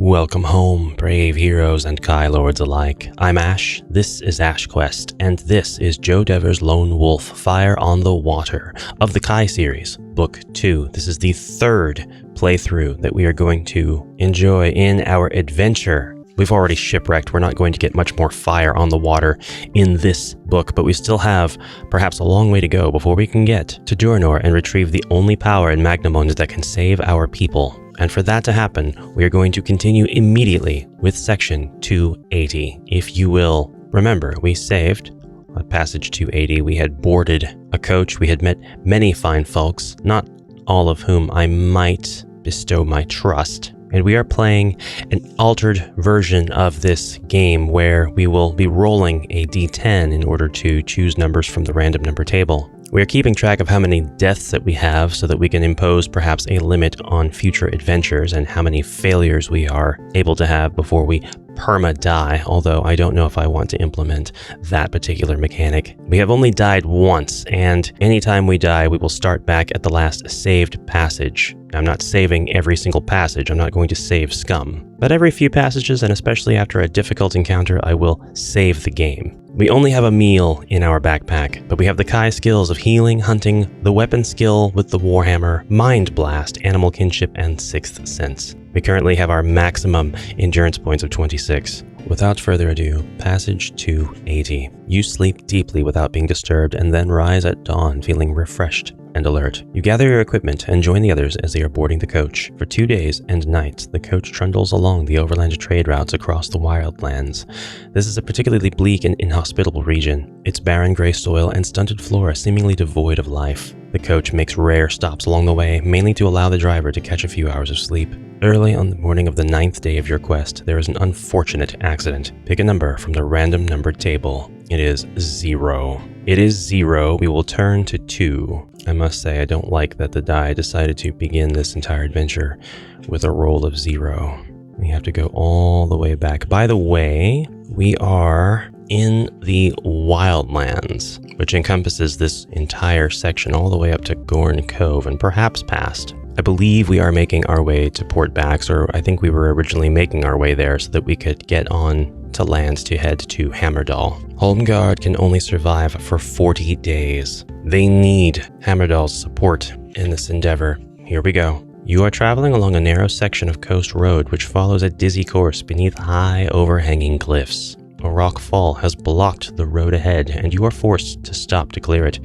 Welcome home, brave heroes and Kai Lords alike. I'm Ash, this is HashQuest, and this is Joe Dever's Lone Wolf Fire on the Water of the Kai series, Book 2. This is the third playthrough that we are going to enjoy in our adventure. We've already shipwrecked, we're not going to get much more fire on the water in this book, but we still have perhaps a long way to go before we can get to Durenor and retrieve the only power in Magnamund that can save our people. And for that to happen, we are going to continue immediately with section 280. If you will remember, we saved at passage 280. We had boarded a coach. We had met many fine folks, not all of whom I might bestow my trust. And we are playing an altered version of this game where we will be rolling a d10 in order to choose numbers from the random number table. We are keeping track of how many deaths that we have so that we can impose perhaps a limit on future adventures and how many failures we are able to have before we perma-die, although I don't know if I want to implement that particular mechanic. We have only died once, and anytime we die, we will start back at the last saved passage. I'm not saving every single passage, I'm not going to save scum. But every few passages, and especially after a difficult encounter, I will save the game. We only have a meal in our backpack, but we have the Kai skills of healing, hunting, the weapon skill with the Warhammer, Mind Blast, Animal Kinship, and Sixth Sense. We currently have our maximum endurance points of 26. Without further ado, passage 280. You sleep deeply without being disturbed and then rise at dawn feeling refreshed and alert. You gather your equipment and join the others as they are boarding the coach. For 2 days and nights, the coach trundles along the overland trade routes across the wildlands. This is a particularly bleak and inhospitable region, its barren gray soil and stunted flora seemingly devoid of life. The coach makes rare stops along the way, mainly to allow the driver to catch a few hours of sleep. Early on the morning of the 9th day of your quest, there is an unfortunate accident. Pick a number from the random number table. It is 0. It is 0. We will turn to 2. I must say, I don't like that the die decided to begin this entire adventure with a roll of 0. We have to go all the way back. By the way, we are in the wildlands, which encompasses this entire section all the way up to Gorn Cove and perhaps past. I believe we are making our way to Port Bax, or I think we were originally making our way there so that we could get on to land to head to Hammerdal. Holmgard can only survive for 40 days. They need Hammerdal's support in this endeavor. Here we go. You are traveling along a narrow section of coast road which follows a dizzy course beneath high overhanging cliffs. A rock fall has blocked the road ahead and you are forced to stop to clear it.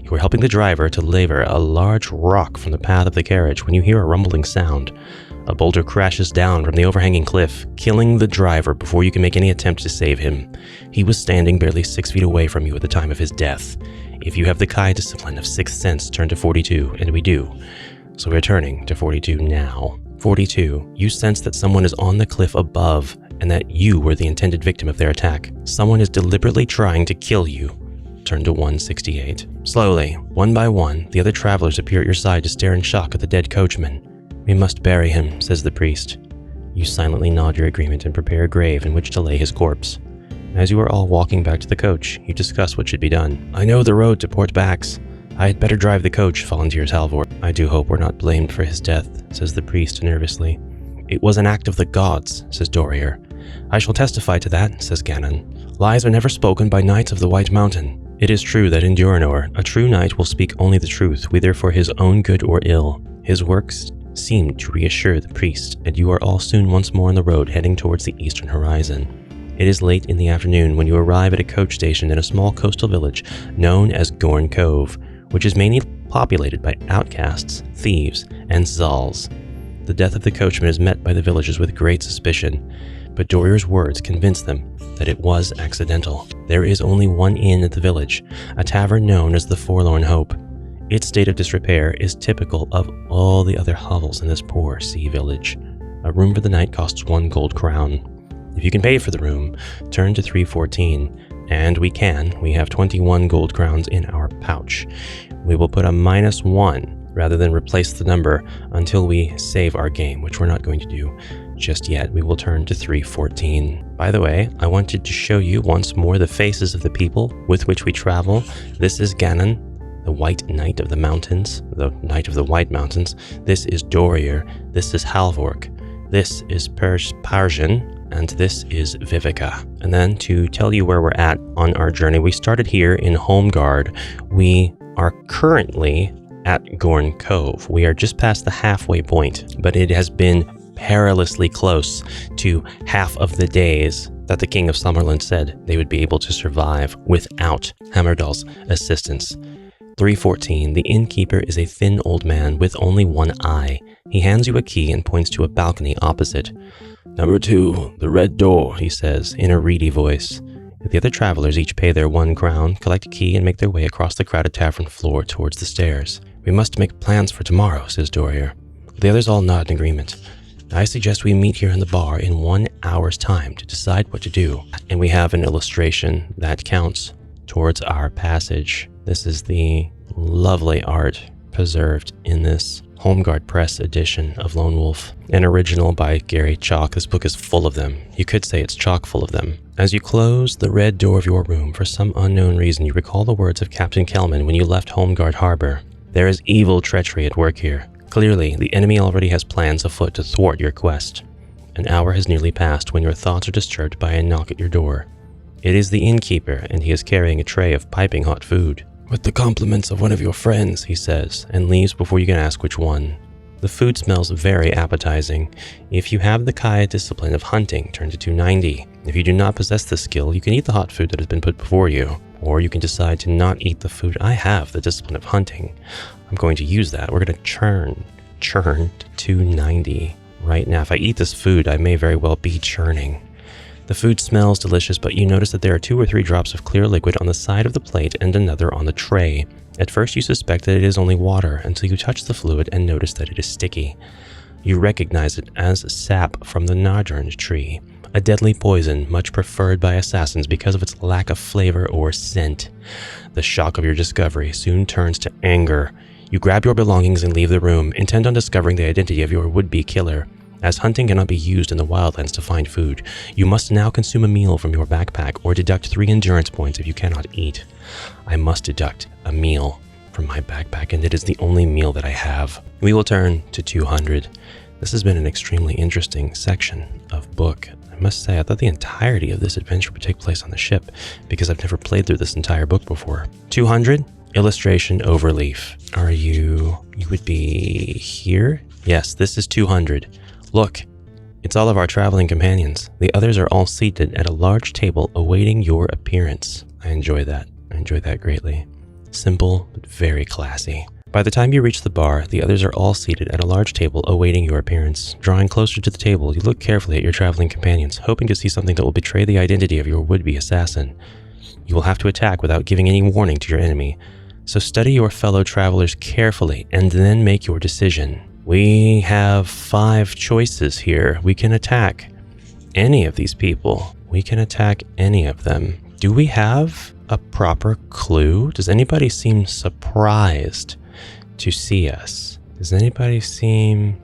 You are helping the driver to lever a large rock from the path of the carriage when you hear a rumbling sound. A boulder crashes down from the overhanging cliff, killing the driver before you can make any attempt to save him. He was standing barely 6 feet away from you at the time of his death. If you have the Kai discipline of Sixth Sense, turn to 42, and we do. So we're turning to 42 now. 42, you sense that someone is on the cliff above and that you were the intended victim of their attack. Someone is deliberately trying to kill you. Turn to 168. Slowly, one by one, the other travelers appear at your side to stare in shock at the dead coachman. We must bury him, says the priest. You silently nod your agreement and prepare a grave in which to lay his corpse. As you are all walking back to the coach, you discuss what should be done. I know the road to Port Bax. I had better drive the coach, volunteers Halvor. I do hope we're not blamed for his death, says the priest nervously. It was an act of the gods, says Dorier. I shall testify to that, says Ganon. Lies are never spoken by knights of the White Mountain. It is true that in Durenor, a true knight will speak only the truth, whether for his own good or ill. His works seemed to reassure the priest, and you are all soon once more on the road heading towards the eastern horizon. It is late in the afternoon when you arrive at a coach station in a small coastal village known as Gorn Cove, which is mainly populated by outcasts, thieves, and Zals. The death of the coachman is met by the villagers with great suspicion, but Dorier's words convince them that it was accidental. There is only one inn at the village, a tavern known as the Forlorn Hope. Its state of disrepair is typical of all the other hovels in this poor sea village. A room for the night costs 1 gold crown. If you can pay for the room, turn to 314, and we have 21 gold crowns in our pouch. We will put a -1 rather than replace the number until we save our game, which we're not going to do just yet. We will turn to 314. By the way, I wanted to show you once more the faces of the people with which we travel. This is Ganon, the White Knight of the Mountains, the Knight of the White Mountains. This is Dorier. This is Halvork. This is Parsian, and this is Vivica. And then to tell you where we're at on our journey, we started here in Homeguard. We are currently at Gorn Cove. We are just past the halfway point, but it has been perilously close to half of the days that the King of Summerland said they would be able to survive without Hammerdal's assistance. 314. The innkeeper is a thin old man with only one eye. He hands you a key and points to a balcony opposite. "Number 2, the red door," he says in a reedy voice. The other travelers each pay their 1 crown, collect a key, and make their way across the crowded tavern floor towards the stairs. "We must make plans for tomorrow," says Dorier. The others all nod in agreement. "I suggest we meet here in the bar in 1 hour's time to decide what to do." And we have an illustration that counts towards our passage. This is the lovely art preserved in this Homeguard Press edition of Lone Wolf, an original by Gary Chalk. This book is full of them. You could say it's chock full of them. As you close the red door of your room, for some unknown reason, you recall the words of Captain Kelman when you left Homeguard Harbor. There is evil treachery at work here. Clearly, the enemy already has plans afoot to thwart your quest. An hour has nearly passed when your thoughts are disturbed by a knock at your door. It is the innkeeper, and he is carrying a tray of piping hot food. "With the compliments of one of your friends," he says, and leaves before you can ask which one. The food smells very appetizing. If you have the Kaya discipline of hunting, turn to 290. If you do not possess this skill, you can eat the hot food that has been put before you, or you can decide to not eat the food. I have the discipline of hunting. I'm going to use that. We're going to churn to 290 right now. If I eat this food, I may very well be churning. The food smells delicious, but you notice that there are 2 or 3 drops of clear liquid on the side of the plate and another on the tray. At first you suspect that it is only water until you touch the fluid and notice that it is sticky. You recognize it as sap from the Nardurn tree, a deadly poison much preferred by assassins because of its lack of flavor or scent. The shock of your discovery soon turns to anger. You grab your belongings and leave the room, intent on discovering the identity of your would-be killer. As hunting cannot be used in the wildlands to find food, you must now consume a meal from your backpack or deduct 3 endurance points if you cannot eat. I must deduct a meal from my backpack, and it is the only meal that I have. We will turn to 200. This has been an extremely interesting section of book. I must say, I thought the entirety of this adventure would take place on the ship, because I've never played through this entire book before. 200, illustration overleaf. You would be here? Yes, this is 200. Look, it's all of our traveling companions. The others are all seated at a large table awaiting your appearance. I enjoy that. I enjoy that greatly. Simple, but very classy. By the time you reach the bar, the others are all seated at a large table awaiting your appearance. Drawing closer to the table, you look carefully at your traveling companions, hoping to see something that will betray the identity of your would-be assassin. You will have to attack without giving any warning to your enemy. So study your fellow travelers carefully and then make your decision. We have 5 choices here. We can attack any of these people. We can attack any of them. Do we have a proper clue? Does anybody seem surprised to see us? Does anybody seem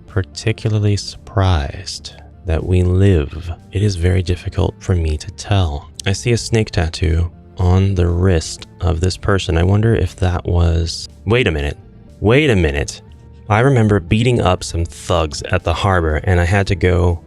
particularly surprised that we live? It is very difficult for me to tell. I see a snake tattoo on the wrist of this person. I wonder if that was... Wait a minute. I remember beating up some thugs at the harbor, and I had to go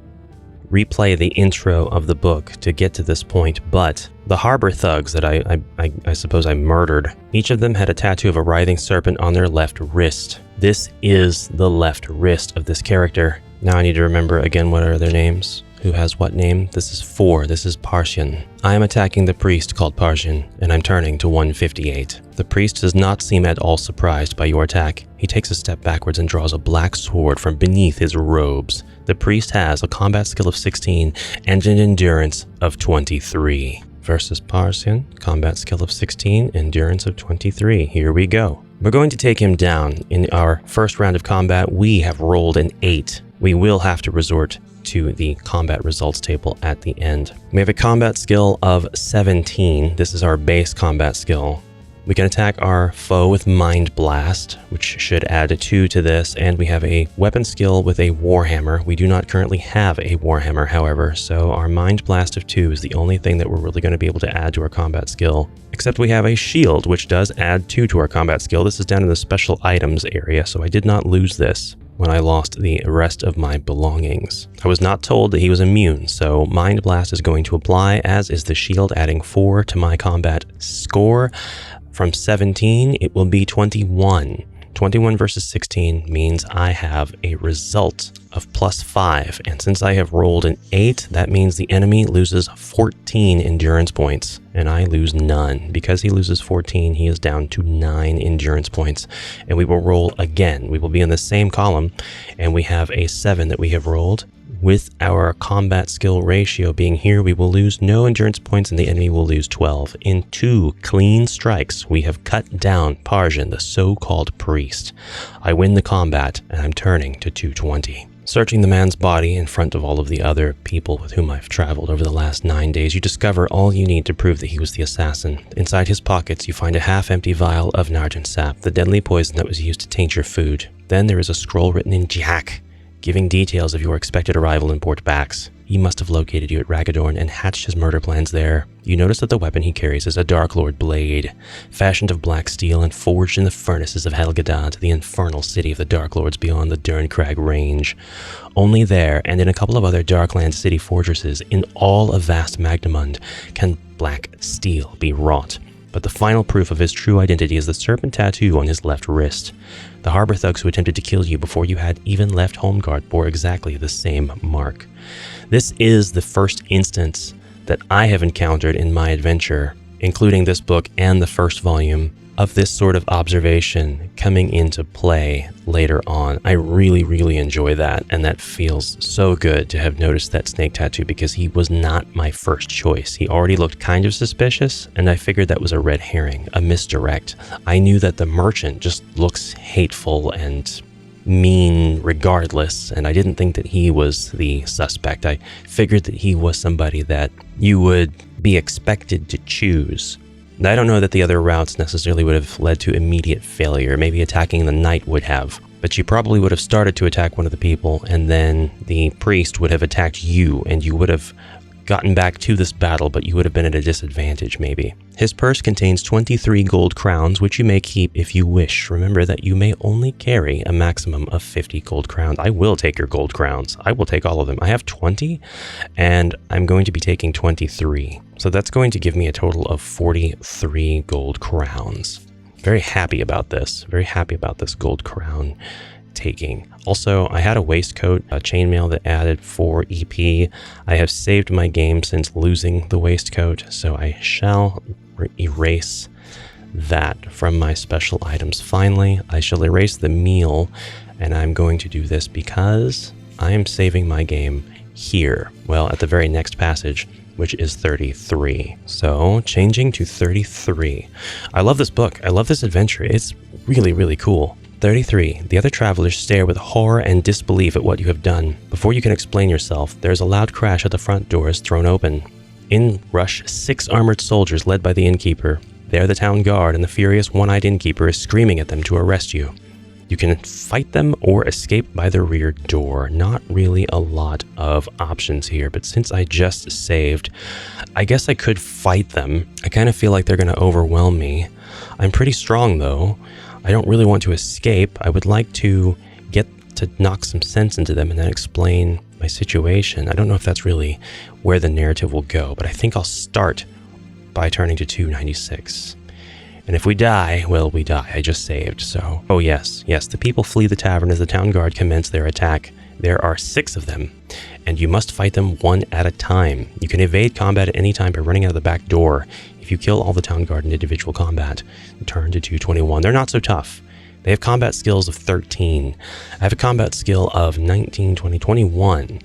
replay the intro of the book to get to this point, but the harbor thugs that I suppose I murdered, each of them had a tattoo of a writhing serpent on their left wrist. This is the left wrist of this character. Now I need to remember again what are their names. Who has what name? This is 4. This is Parsian. I am attacking the priest called Parsian, and I'm turning to 158. The priest does not seem at all surprised by your attack. He takes a step backwards and draws a black sword from beneath his robes. The priest has a combat skill of 16 and an endurance of 23. Versus Parsian, combat skill of 16, endurance of 23. Here we go. We're going to take him down. In our first round of combat, we have rolled an 8. We will have to resort to the combat results table at the end. We have a combat skill of 17. This is our base combat skill. We can attack our foe with Mind Blast, which should add a 2 to this, and we have a weapon skill with a Warhammer. We do not currently have a Warhammer, however, so our Mind Blast of 2 is the only thing that we're really going to be able to add to our combat skill. Except we have a shield, which does add 2 to our combat skill. This is down in the special items area, so I did not lose this. when I lost the rest of my belongings. I was not told that he was immune, so Mind Blast is going to apply, as is the shield, adding 4 to my combat score. From 17, it will be 21. 21 versus 16 means I have a result of +5, and since I have rolled an 8, that means the enemy loses 14 endurance points, and I lose none. Because he loses 14, he is down to 9 endurance points, and we will roll again. We will be in the same column, and we have a 7 that we have rolled. With our combat skill ratio being here, we will lose no endurance points and the enemy will lose 12. In 2 clean strikes, we have cut down Parjan, the so-called priest. I win the combat, and I'm turning to 220. Searching the man's body in front of all of the other people with whom I've traveled over the last 9 days, you discover all you need to prove that he was the assassin. Inside his pockets, you find a half-empty vial of Narjan sap, the deadly poison that was used to taint your food. Then there is a scroll written in Jack, giving details of your expected arrival in Port Bax. He must have located you at Ragadorn and hatched his murder plans there. You notice that the weapon he carries is a Dark Lord blade, fashioned of black steel and forged in the furnaces of Helghast, the infernal city of the Dark Lords beyond the Durncrag range. Only there, and in a couple of other Darkland city fortresses in all of vast Magnamund, can black steel be wrought. But the final proof of his true identity is the serpent tattoo on his left wrist. The harbor thugs who attempted to kill you before you had even left Homeguard bore exactly the same mark. This is the first instance that I have encountered in my adventure, including this book and the first volume, of this sort of observation coming into play later on. I really enjoy that, and that feels so good to have noticed that snake tattoo, because he was not my first choice. He already looked kind of suspicious, and I figured that was a red herring, a misdirect. I knew that the merchant just looks hateful and mean regardless, and I didn't think that he was the suspect. I figured that he was somebody that you would be expected to choose. I don't know that the other routes necessarily would have led to immediate failure. Maybe attacking the knight would have, but you probably would have started to attack one of the people, and then the priest would have attacked you, and you would have gotten back to this battle, but you would have been at a disadvantage maybe. His purse contains 23 gold crowns, which you may keep if you wish. Remember that you may only carry a maximum of 50 gold crowns. I will take your gold crowns. I will take all of them. I have 20, and I'm going to be taking 23. So that's going to give me a total of 43 gold crowns. Very happy about this. Very happy about this gold crown taking. Also, I had a waistcoat, a chainmail that added 4 EP. I have saved my game since losing the waistcoat, so I shall erase that from my special items. Finally, I shall erase the meal, and I'm going to do this because I am saving my game here. Well, at the very next passage, which is 33. So, changing to 33. I love this book. I love this adventure. It's really cool. 33. The other travelers stare with horror and disbelief at what you have done. Before you can explain yourself, there is a loud crash at the front door is thrown open. In rush 6 armored soldiers led by the innkeeper. They are the town guard, and the furious one-eyed innkeeper is screaming at them to arrest you. You can fight them or escape by the rear door. Not really a lot of options here, but since I just saved, I guess I could fight them. I kind of feel like they're going to overwhelm me. I'm pretty strong though. I don't really want to escape. I would like to get to knock some sense into them and then explain my situation. I don't know if that's really where the narrative will go, but I think I'll start by turning to 296. And if we die, well, we die. I just saved, so... Oh yes, the people flee the tavern as the town guard commence their attack. There are 6 of them, and you must fight them one at a time. You can evade combat at any time by running out of the back door. If you kill all the town guard in individual combat, turn to 221. They're not so tough. They have combat skills of 13. I have a combat skill of 19, 20, 21.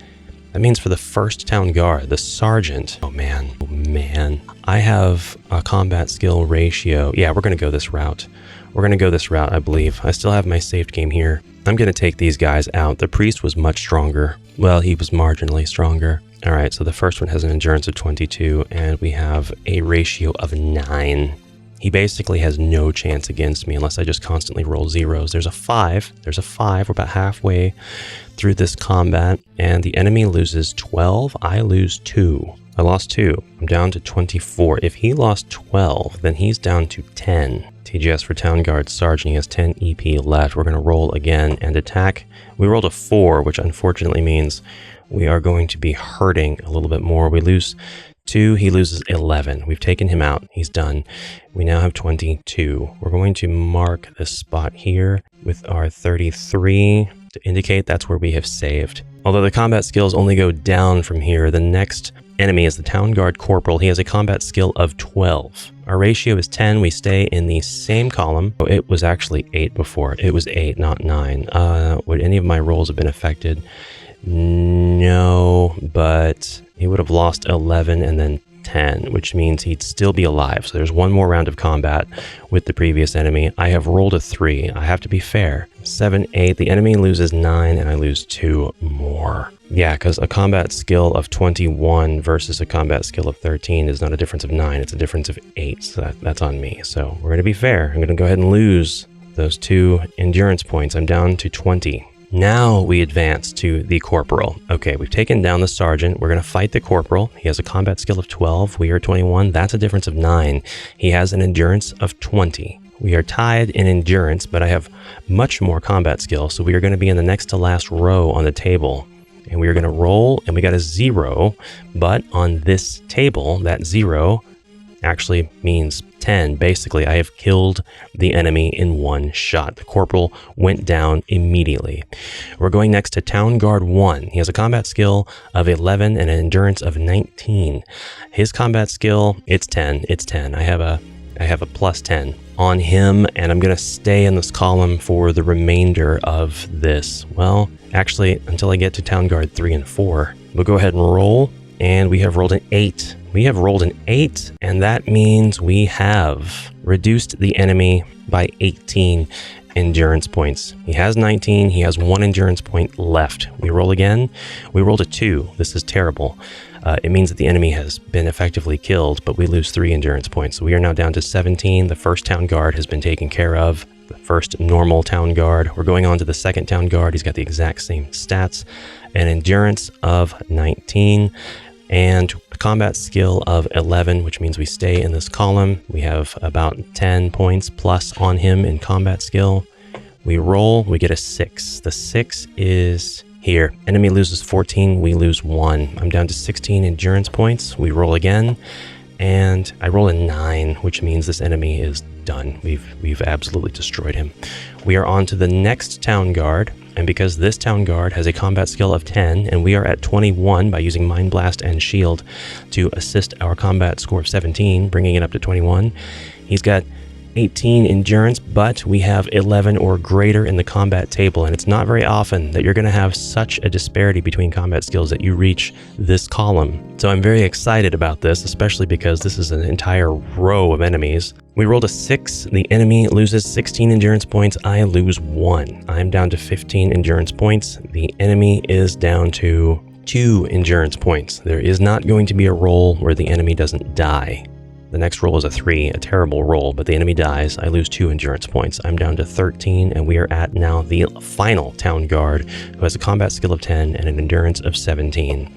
That means for the first town guard, the sergeant, oh man, I have a combat skill ratio. Yeah, we're going to go this route. I believe. I still have my saved game here. I'm going to take these guys out. The priest was much stronger. Well, he was marginally stronger. All right, so the first one has an endurance of 22, and we have a ratio of 9. He basically has no chance against me unless I just constantly roll zeros. There's a 5. We're about halfway through this combat, and the enemy loses 12. I lose 2. I lost 2. I'm down to 24. If he lost 12, then he's down to 10. TGS for Town Guard Sergeant. He has 10 EP left. We're going to roll again and attack. We rolled a 4, which unfortunately means we are going to be hurting a little bit more. We lose 2, he loses 11. We've taken him out. He's done. We now have 22. We're going to mark this spot here with our 33 to indicate that's where we have saved. Although the combat skills only go down from here, the next enemy is the Town Guard Corporal. He has a combat skill of 12. Our ratio is 10. We stay in the same column. Oh, it was actually 8 before. It was 8, not 9. Would any of my rolls have been affected? No, but he would have lost 11 and then 10, which means he'd still be alive. So there's one more round of combat with the previous enemy. I have rolled a 3. I have to be fair. 7, 8. The enemy loses 9 and I lose 2 more. Yeah, because a combat skill of 21 versus a combat skill of 13 is not a difference of 9. It's a difference of 8. So that's on me. So we're going to be fair. I'm going to go ahead and lose those 2 endurance points. I'm down to 20. Now we advance to the corporal. Okay, we've taken down the sergeant. We're going to fight the corporal. He has a combat skill of 12. We are 21. That's a difference of 9. He has an endurance of 20. We are tied in endurance, but I have much more combat skill, so we are going to be in the next to last row on the table. And we are going to roll, and we got a 0, but on this table, that 0 actually means 10. Basically, I have killed the enemy in one shot. The corporal went down immediately. We're going next to Town Guard 1. He has a combat skill of 11 and an endurance of 19. His combat skill, it's 10. It's 10. I have a plus 10 on him, and I'm going to stay in this column for the remainder of this. Well, actually, until I get to Town Guard 3 and 4. We'll go ahead and roll, and we have rolled an 8. We have rolled an 8, and that means we have reduced the enemy by 18 endurance points. He has 19. He has 1 endurance point left. We roll again. We rolled a 2. This is terrible. It means that the enemy has been effectively killed, but we lose 3 endurance points. So we are now down to 17. The first Town Guard has been taken care of. The first normal Town Guard. We're going on to the second Town Guard. He's got the exact same stats. An endurance of 19. And a combat skill of 11, which means we stay in this column. We have about 10 points plus on him in combat skill. We roll, we get a 6. The 6 is here. Enemy loses 14, we lose 1. I'm down to 16 endurance points. We roll again, and I roll a 9, which means this enemy is done. We've absolutely destroyed him. We are on to the next Town Guard. And because this Town Guard has a combat skill of 10, and we are at 21 by using Mind Blast and Shield to assist our combat score of 17, bringing it up to 21, he's got 18 endurance, but we have 11 or greater in the combat table, and it's not very often that you're going to have such a disparity between combat skills that you reach this column. So I'm very excited about this, especially because this is an entire row of enemies. We rolled a 6. The enemy loses 16 endurance points. I lose 1. I'm down to 15 endurance points. The enemy is down to 2 endurance points. There is not going to be a roll where the enemy doesn't die. The next roll is a 3, a terrible roll, but the enemy dies. I lose 2 endurance points. I'm down to 13, and we are at now the final Town Guard, who has a combat skill of 10 and an endurance of 17.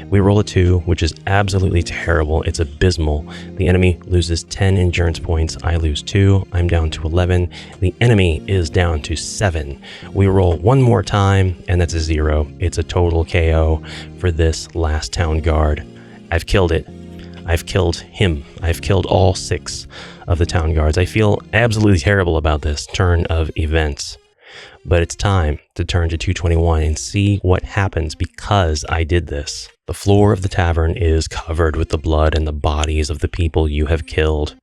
We roll a 2, which is absolutely terrible. It's abysmal. The enemy loses 10 endurance points. I lose 2. I'm down to 11. The enemy is down to 7. We roll one more time, and that's a 0. It's a total KO for this last Town Guard. I've killed it. I've killed him. I've killed all 6 of the Town Guards. I feel absolutely terrible about this turn of events. But it's time to turn to 221 and see what happens because I did this. The floor of the tavern is covered with the blood and the bodies of the people you have killed.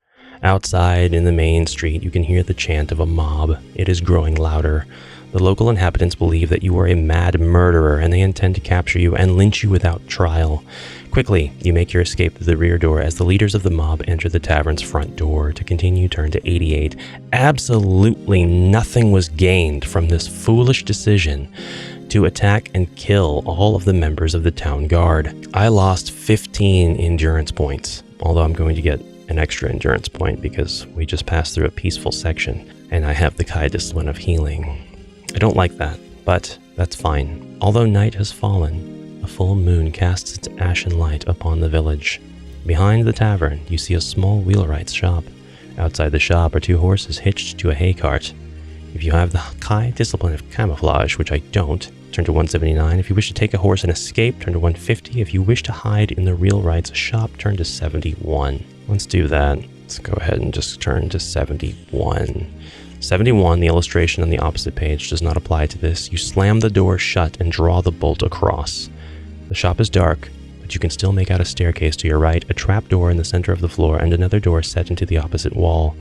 Outside in the main street, you can hear the chant of a mob. It is growing louder. The local inhabitants believe that you are a mad murderer and they intend to capture you and lynch you without trial. Quickly, you make your escape through the rear door as the leaders of the mob enter the tavern's front door. To continue, turn to 88. Absolutely nothing was gained from this foolish decision to attack and kill all of the members of the Town Guard. I lost 15 endurance points, although I'm going to get an extra endurance point because we just passed through a peaceful section and I have the Kai Discipline of Healing. I don't like that, but that's fine. Although night has fallen, a full moon casts its ashen light upon the village. Behind the tavern, you see a small wheelwright's shop. Outside the shop are 2 horses hitched to a hay cart. If you have the high discipline of camouflage, which I don't, turn to 179. If you wish to take a horse and escape, turn to 150. If you wish to hide in the real rights shop, turn to 71. Let's do that. Let's go ahead and just turn to 71. 71, the illustration on the opposite page, does not apply to this. You slam the door shut and draw the bolt across. The shop is dark, but you can still make out a staircase to your right, a trap door in the center of the floor, and another door set into the opposite wall.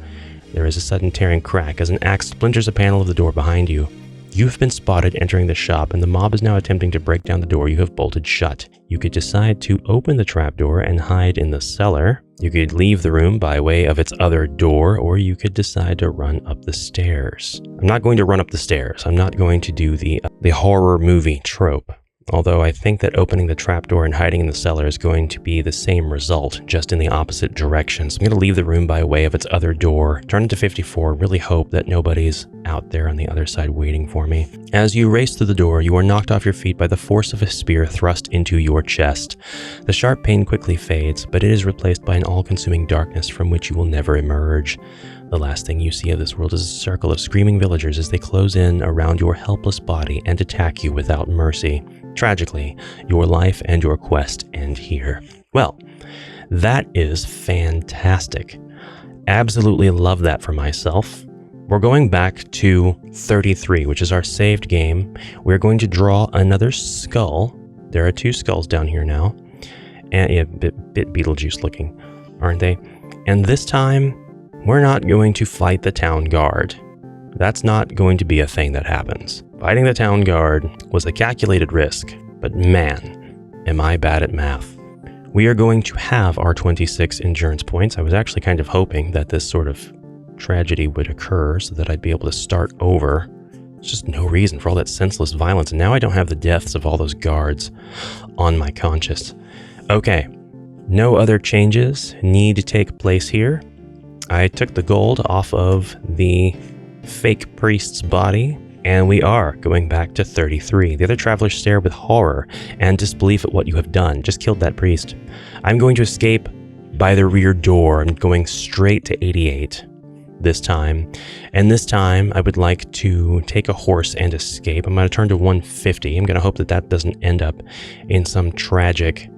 There is a sudden tearing crack as an axe splinters a panel of the door behind you. You have been spotted entering the shop, and the mob is now attempting to break down the door you have bolted shut. You could decide to open the trapdoor and hide in the cellar. You could leave the room by way of its other door, or you could decide to run up the stairs. I'm not going to run up the stairs. I'm not going to do the horror movie trope. Although I think that opening the trapdoor and hiding in the cellar is going to be the same result, just in the opposite direction. So I'm going to leave the room by way of its other door, turn it to 54, really hope that nobody's out there on the other side waiting for me. As you race through the door, you are knocked off your feet by the force of a spear thrust into your chest. The sharp pain quickly fades, but it is replaced by an all-consuming darkness from which you will never emerge. The last thing you see of this world is a circle of screaming villagers as they close in around your helpless body and attack you without mercy. Tragically, your life and your quest end here. Well, that is fantastic. Absolutely love that for myself. We're going back to 33, which is our saved game. We're going to draw another skull. There are 2 skulls down here now. And yeah, bit Beetlejuice looking, aren't they? And this time, we're not going to fight the town guard. That's not going to be a thing that happens. Fighting the town guard was a calculated risk, but man, am I bad at math. We are going to have our 26 endurance points. I was actually kind of hoping that this sort of tragedy would occur so that I'd be able to start over. There's just no reason for all that senseless violence, and now I don't have the deaths of all those guards on my conscience. Okay, no other changes need to take place here. I took the gold off of the fake priest's body, and we are going back to 33. The other travelers stare with horror and disbelief at what you have done. Just killed that priest. I'm going to escape by the rear door. I'm going straight to 88 this time. And this time, I would like to take a horse and escape. I'm going to turn to 150. I'm going to hope that that doesn't end up in some tragic,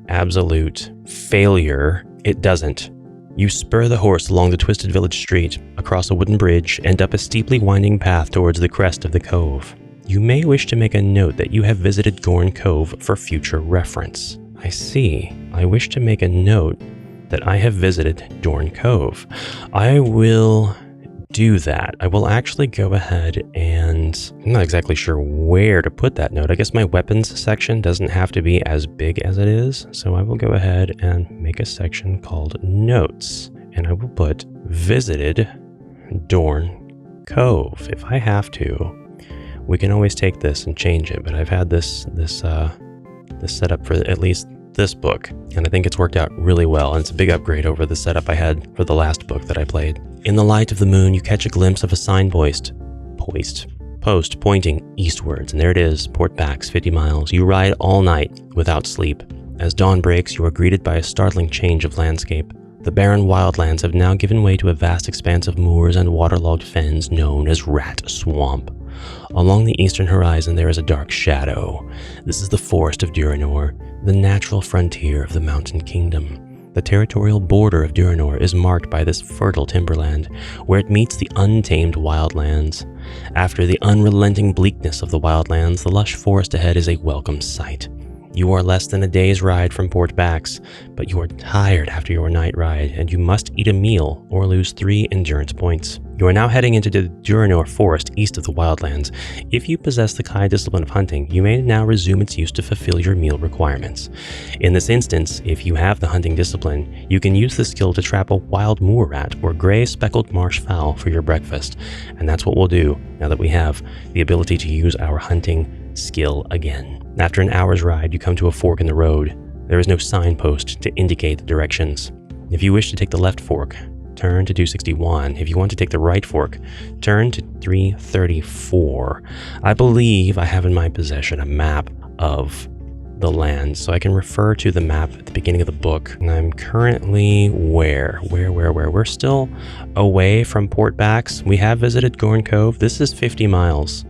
absolute failure. It doesn't. You spur the horse along the twisted village street, across a wooden bridge, and up a steeply winding path towards the crest of the cove. You may wish to make a note that you have visited Gorn Cove for future reference. I see. I wish to make a note that I have visited Dorn Cove. I will do that. I will actually go ahead and I'm not exactly sure where to put that note. I guess my weapons section doesn't have to be as big as it is. So I will go ahead and make a section called notes, and I will put visited Dorn Cove. If I have to, we can always take this and change it, but I've had this setup for at least this book, and I think it's worked out really well, and it's a big upgrade over the setup I had for the last book that I played. In the light of the moon, you catch a glimpse of a signpost pointing eastwards, and there it is, Port Pax, 50 miles. You ride all night without sleep. As dawn breaks, you are greeted by a startling change of landscape. The barren wildlands have now given way to a vast expanse of moors and waterlogged fens known as Rat Swamp. Along the eastern horizon, there is a dark shadow. This is the forest of Durenor, the natural frontier of the Mountain Kingdom. The territorial border of Durenor is marked by this fertile timberland, where it meets the untamed wildlands. After the unrelenting bleakness of the wildlands, the lush forest ahead is a welcome sight. You are less than a day's ride from Port Pax, but you are tired after your night ride, and you must eat a meal or lose 3 endurance points. You are now heading into the Durenor forest east of the wildlands. If you possess the Kai discipline of hunting, you may now resume its use to fulfill your meal requirements. In this instance, if you have the hunting discipline, you can use the skill to trap a wild moor rat or gray speckled marsh fowl for your breakfast, and that's what we'll do now that we have the ability to use our hunting skill again. After an hour's ride, you come to a fork in the road. There is no signpost to indicate the directions. If you wish to take the left fork, turn to 261. If you want to take the right fork, turn to 334. I believe I have in my possession a map of the land, so I can refer to the map at the beginning of the book. And I'm currently where? We're still away from Port Bax. We have visited Gorn Cove. This is 50 miles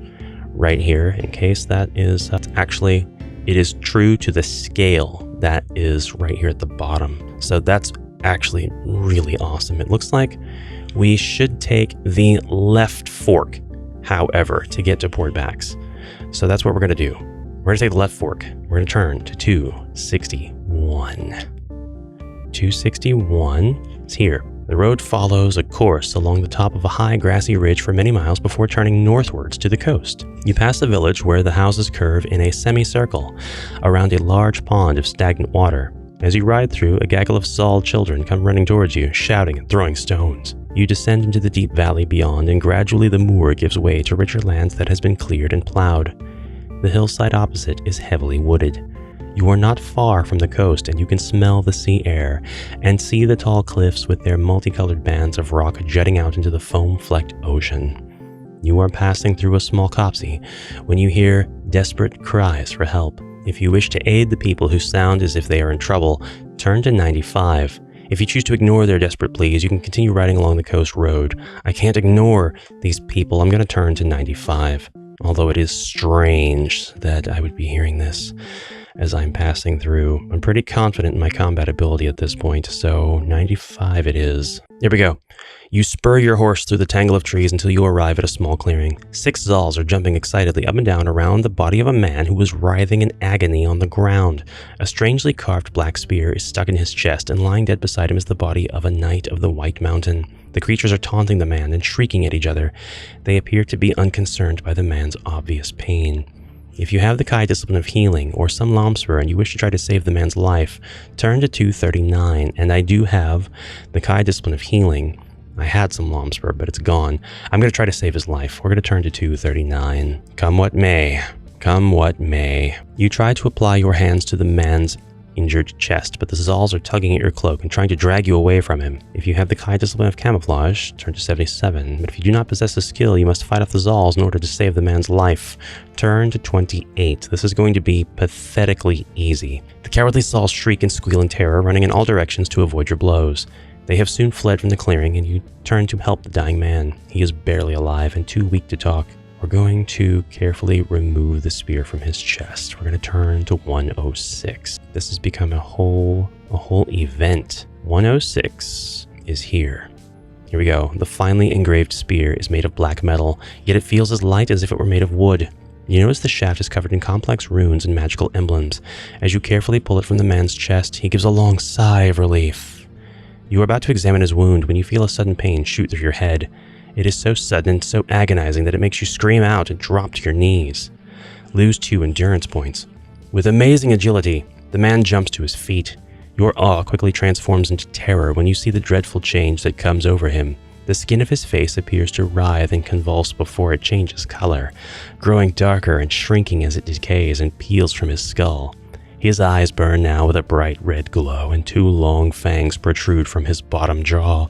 right here, in case that is actually, it is true to the scale that is right here at the bottom. So that's actually really awesome. It looks like we should take the left fork, however, to get to Port Bax. So that's what we're going to do. We're going to take the left fork. We're going to turn to 261. 261 is here. The road follows a course along the top of a high grassy ridge for many miles before turning northwards to the coast. You pass a village where the houses curve in a semicircle around a large pond of stagnant water. As you ride through, a gaggle of Zal children come running towards you, shouting and throwing stones. You descend into the deep valley beyond, and gradually the moor gives way to richer lands that has been cleared and plowed. The hillside opposite is heavily wooded. You are not far from the coast, and you can smell the sea air and see the tall cliffs with their multicolored bands of rock jutting out into the foam-flecked ocean. You are passing through a small copse when you hear desperate cries for help. If you wish to aid the people who sound as if they are in trouble, turn to 95. If you choose to ignore their desperate pleas, you can continue riding along the coast road. I can't ignore these people. I'm going to turn to 95. Although it is strange that I would be hearing this as I'm passing through. I'm pretty confident in my combat ability at this point, so 95 it is. Here we go. You spur your horse through the tangle of trees until you arrive at a small clearing. 6 Zals are jumping excitedly up and down around the body of a man who was writhing in agony on the ground. A strangely carved black spear is stuck in his chest, and lying dead beside him is the body of a knight of the White Mountain. The creatures are taunting the man and shrieking at each other. They appear to be unconcerned by the man's obvious pain. If you have the Kai discipline of healing or some Lomspur and you wish to try to save the man's life, turn to 239, and I do have the Kai discipline of healing. I had some Lomspur, but it's gone. I'm going to try to save his life. We're going to turn to 239. Come what may. Come what may. You try to apply your hands to the man's injured chest, but the Zals are tugging at your cloak and trying to drag you away from him. If you have the Kai discipline of camouflage, turn to 77. But if you do not possess the skill, you must fight off the Zals in order to save the man's life. Turn to 28. This is going to be pathetically easy. The cowardly Zals shriek and squeal in terror, running in all directions to avoid your blows. They have soon fled from the clearing, and you turn to help the dying man. He is barely alive and too weak to talk. We're going to carefully remove the spear from his chest. We're going to turn to 106. This has become a whole event. 106 is here. Here we go. The finely engraved spear is made of black metal, yet it feels as light as if it were made of wood. You notice the shaft is covered in complex runes and magical emblems. As you carefully pull it from the man's chest, he gives a long sigh of relief. You are about to examine his wound when you feel a sudden pain shoot through your head. It is so sudden and so agonizing that it makes you scream out and drop to your knees. Lose 2 endurance points. With amazing agility, the man jumps to his feet. Your awe quickly transforms into terror when you see the dreadful change that comes over him. The skin of his face appears to writhe and convulse before it changes color, growing darker and shrinking as it decays and peels from his skull. His eyes burn now with a bright red glow, and 2 long fangs protrude from his bottom jaw.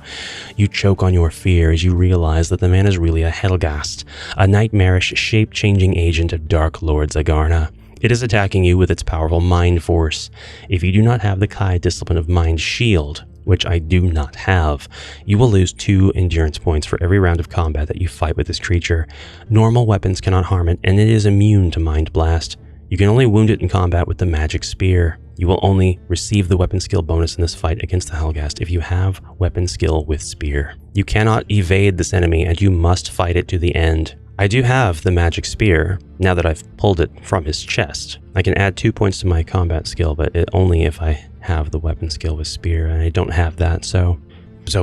You choke on your fear as you realize that the man is really a Helghast, a nightmarish, shape-changing agent of Dark Lord Zagarna. It is attacking you with its powerful mind force. If you do not have the Kai discipline of Mind Shield, which I do not have, you will lose 2 endurance points for every round of combat that you fight with this creature. Normal weapons cannot harm it, and it is immune to Mind Blast. You can only wound it in combat with the magic spear. You will only receive the weapon skill bonus in this fight against the Helghast if you have weapon skill with spear. You cannot evade this enemy, and you must fight it to the end. I do have the magic spear now that I've pulled it from his chest. I can add 2 points to my combat skill, but only if I have the weapon skill with spear, and I don't have that, so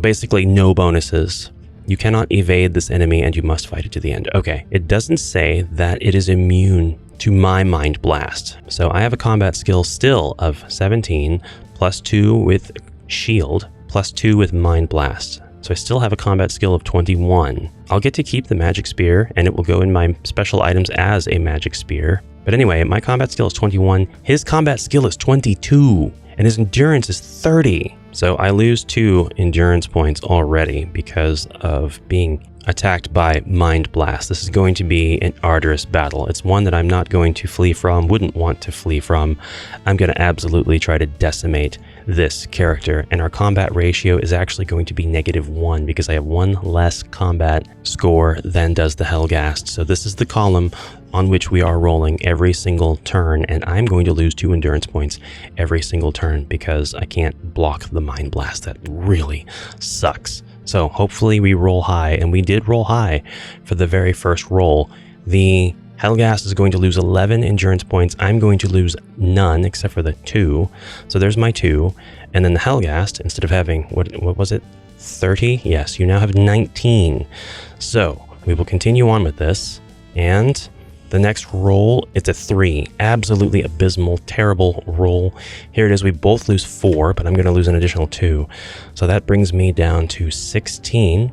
basically no bonuses. You cannot evade this enemy, and you must fight it to the end. Okay, it doesn't say that it is immune to my Mind Blast. So I have a combat skill still of 17, plus 2 with shield, plus 2 with Mind Blast. So I still have a combat skill of 21. I'll get to keep the magic spear, and it will go in my special items as a magic spear. But anyway, my combat skill is 21. His combat skill is 22, and his endurance is 30. So I lose 2 endurance points already because of being attacked by Mind Blast. This is going to be an arduous battle. It's one that I'm not going to flee from, wouldn't want to flee from. I'm going to absolutely try to decimate this character, and our combat ratio is actually going to be -1 because I have one less combat score than does the Helghast. So this is the column on which we are rolling every single turn, and I'm going to lose 2 endurance points every single turn because I can't block the Mind Blast. That really sucks. So hopefully we roll high, and we did roll high for the very first roll. The Helghast is going to lose 11 endurance points. I'm going to lose none except for the 2. So there's my 2. And then the Helghast, instead of having, what was it, 30? Yes, you now have 19. So we will continue on with this. And the next roll, it's a 3. Absolutely abysmal, terrible roll. Here it is. We both lose 4, but I'm going to lose an additional 2. So that brings me down to 16,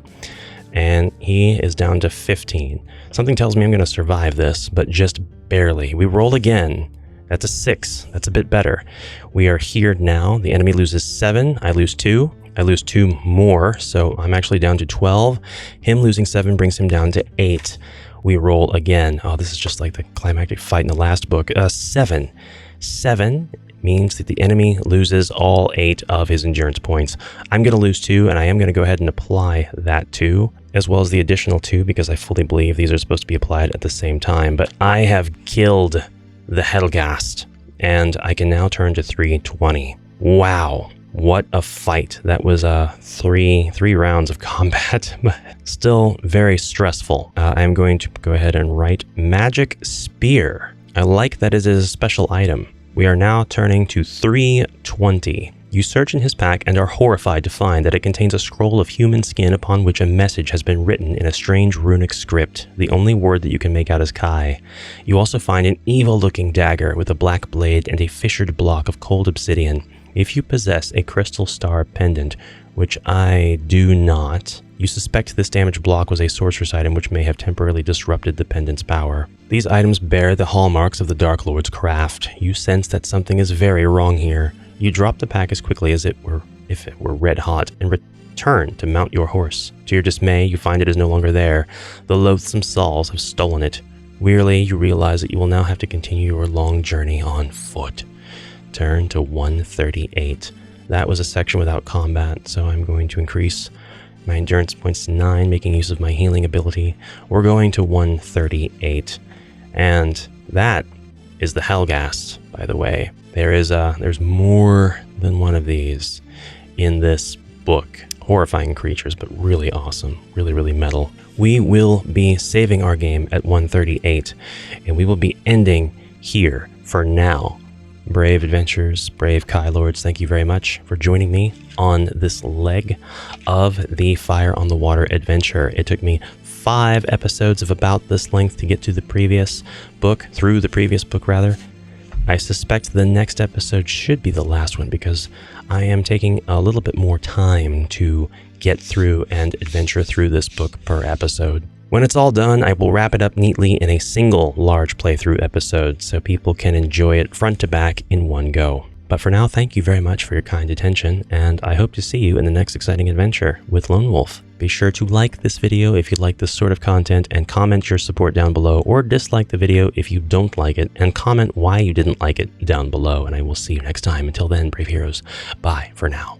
and he is down to 15. Something tells me I'm going to survive this, but just barely. We roll again. That's a 6. That's a bit better. We are here now. The enemy loses 7. I lose 2. I lose 2 more, so I'm actually down to 12. Him losing 7 brings him down to 8. We roll again. Oh, this is just like the climactic fight in the last book. 7. 7 means that the enemy loses all 8 of his endurance points. I'm going to lose 2, and I am going to go ahead and apply that 2, as well as the additional 2, because I fully believe these are supposed to be applied at the same time. But I have killed the Helghast, and I can now turn to 320. Wow. What a fight. That was three rounds of combat, but still very stressful. I'm going to go ahead and write Magic Spear. I like that it is a special item. We are now turning to 320. You search in his pack and are horrified to find that it contains a scroll of human skin upon which a message has been written in a strange runic script. The only word that you can make out is Kai. You also find an evil-looking dagger with a black blade and a fissured block of cold obsidian. If you possess a crystal star pendant, which I do not, you suspect this damaged block was a sorcerer's item which may have temporarily disrupted the pendant's power. These items bear the hallmarks of the Dark Lord's craft. You sense that something is very wrong here. You drop the pack as quickly as if it were red hot, and return to mount your horse. To your dismay, you find it is no longer there. The loathsome Sauls have stolen it. Wearily, you realize that you will now have to continue your long journey on foot. Turn to 138. That was a section without combat, so I'm going to increase my endurance points to 9, making use of my healing ability. We're going to 138, and that is the Helghast, by the way. There's more than one of these in this book. Horrifying creatures, but really awesome, really metal. We will be saving our game at 138, and we will be ending here for now. Brave adventurers, brave Kai Lords, thank you very much for joining me on this leg of the Fire on the Water adventure. It took me 5 episodes of about this length to get to the previous book, through the previous book rather. I suspect the next episode should be the last one because I am taking a little bit more time to get through and adventure through this book per episode. When it's all done, I will wrap it up neatly in a single large playthrough episode so people can enjoy it front to back in one go. But for now, thank you very much for your kind attention, and I hope to see you in the next exciting adventure with Lone Wolf. Be sure to like this video if you like this sort of content, and comment your support down below, or dislike the video if you don't like it, and comment why you didn't like it down below, and I will see you next time. Until then, brave heroes, bye for now.